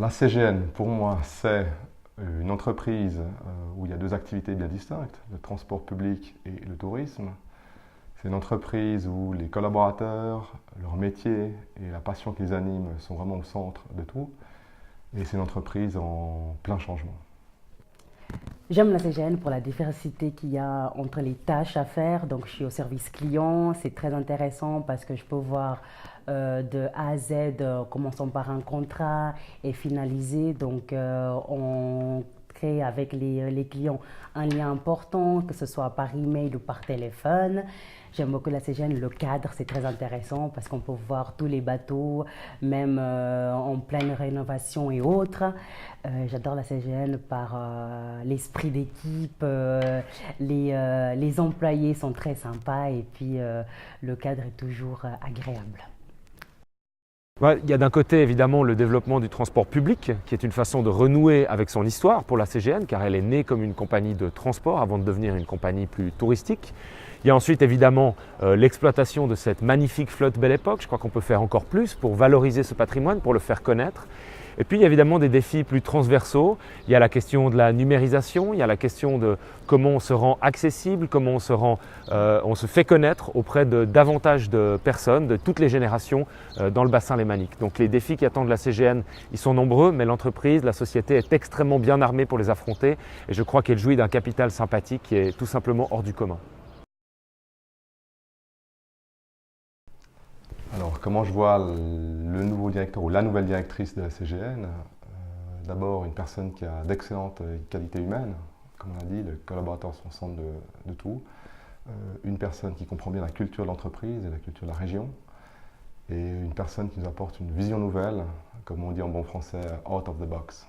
la CGN, pour moi, c'est une entreprise où il y a deux activités bien distinctes, le transport public et le tourisme. C'est une entreprise où les collaborateurs, leur métier et la passion qui les anime sont vraiment au centre de tout. Et c'est une entreprise en plein changement. J'aime la CGN pour la diversité qu'il y a entre les tâches à faire. Donc, je suis au service client. C'est très intéressant parce que je peux voir de A à Z, commençons par un contrat et finaliser. Donc, on crée avec les clients un lien important, que ce soit par email ou par téléphone. J'aime beaucoup la CGN, le cadre c'est très intéressant parce qu'on peut voir tous les bateaux, même en pleine rénovation et autres. J'adore la CGN par l'esprit d'équipe, les employés sont très sympas et puis le cadre est toujours agréable. Il y a d'un côté évidemment le développement du transport public qui est une façon de renouer avec son histoire pour la CGN car elle est née comme une compagnie de transport avant de devenir une compagnie plus touristique. Il y a ensuite évidemment l'exploitation de cette magnifique flotte Belle Époque. Je crois qu'on peut faire encore plus pour valoriser ce patrimoine, pour le faire connaître. Et puis il y a évidemment des défis plus transversaux. Il y a la question de la numérisation, il y a la question de comment on se rend accessible, comment on se fait connaître auprès de davantage de personnes, de toutes les générations dans le bassin lémanique. Donc les défis qui attendent la CGN, ils sont nombreux, mais l'entreprise, la société est extrêmement bien armée pour les affronter et je crois qu'elle jouit d'un capital sympathique qui est tout simplement hors du commun. Alors, comment je vois le nouveau directeur ou la nouvelle directrice de la CGN? D'abord, une personne qui a d'excellentes qualités humaines, comme on a dit, les collaborateurs sont au centre de tout. Une personne qui comprend bien la culture de l'entreprise et la culture de la région. Et une personne qui nous apporte une vision nouvelle, comme on dit en bon français, out of the box.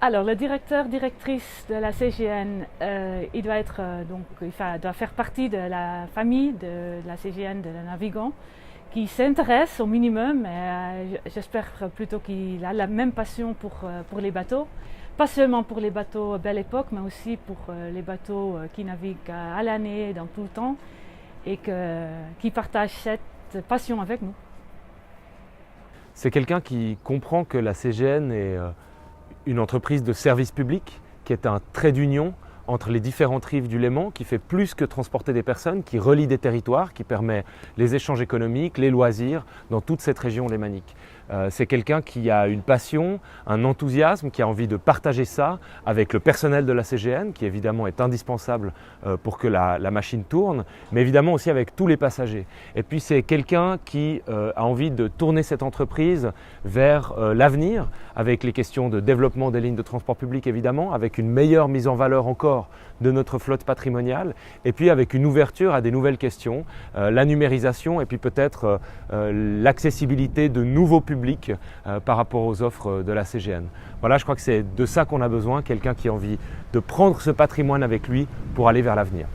Alors, le directrice de la CGN, il doit faire partie de la famille de la CGN de la Navigant, qui s'intéresse au minimum, j'espère plutôt qu'il a la même passion pour les bateaux, pas seulement pour les bateaux Belle Époque, mais aussi pour les bateaux qui naviguent à l'année, dans tout le temps, et qui partagent cette passion avec nous. C'est quelqu'un qui comprend que la CGN est une entreprise de service public qui est un trait d'union entre les différentes rives du Léman, qui fait plus que transporter des personnes, qui relie des territoires, qui permet les échanges économiques, les loisirs dans toute cette région lémanique. C'est quelqu'un qui a une passion, un enthousiasme, qui a envie de partager ça avec le personnel de la CGN, qui évidemment est indispensable pour que la machine tourne, mais évidemment aussi avec tous les passagers. Et puis c'est quelqu'un qui a envie de tourner cette entreprise vers l'avenir, avec les questions de développement des lignes de transport public évidemment, avec une meilleure mise en valeur encore de notre flotte patrimoniale, et puis avec une ouverture à des nouvelles questions, la numérisation et puis peut-être l'accessibilité de nouveaux publics par rapport aux offres de la CGN. Voilà, je crois que c'est de ça qu'on a besoin, quelqu'un qui a envie de prendre ce patrimoine avec lui pour aller vers l'avenir.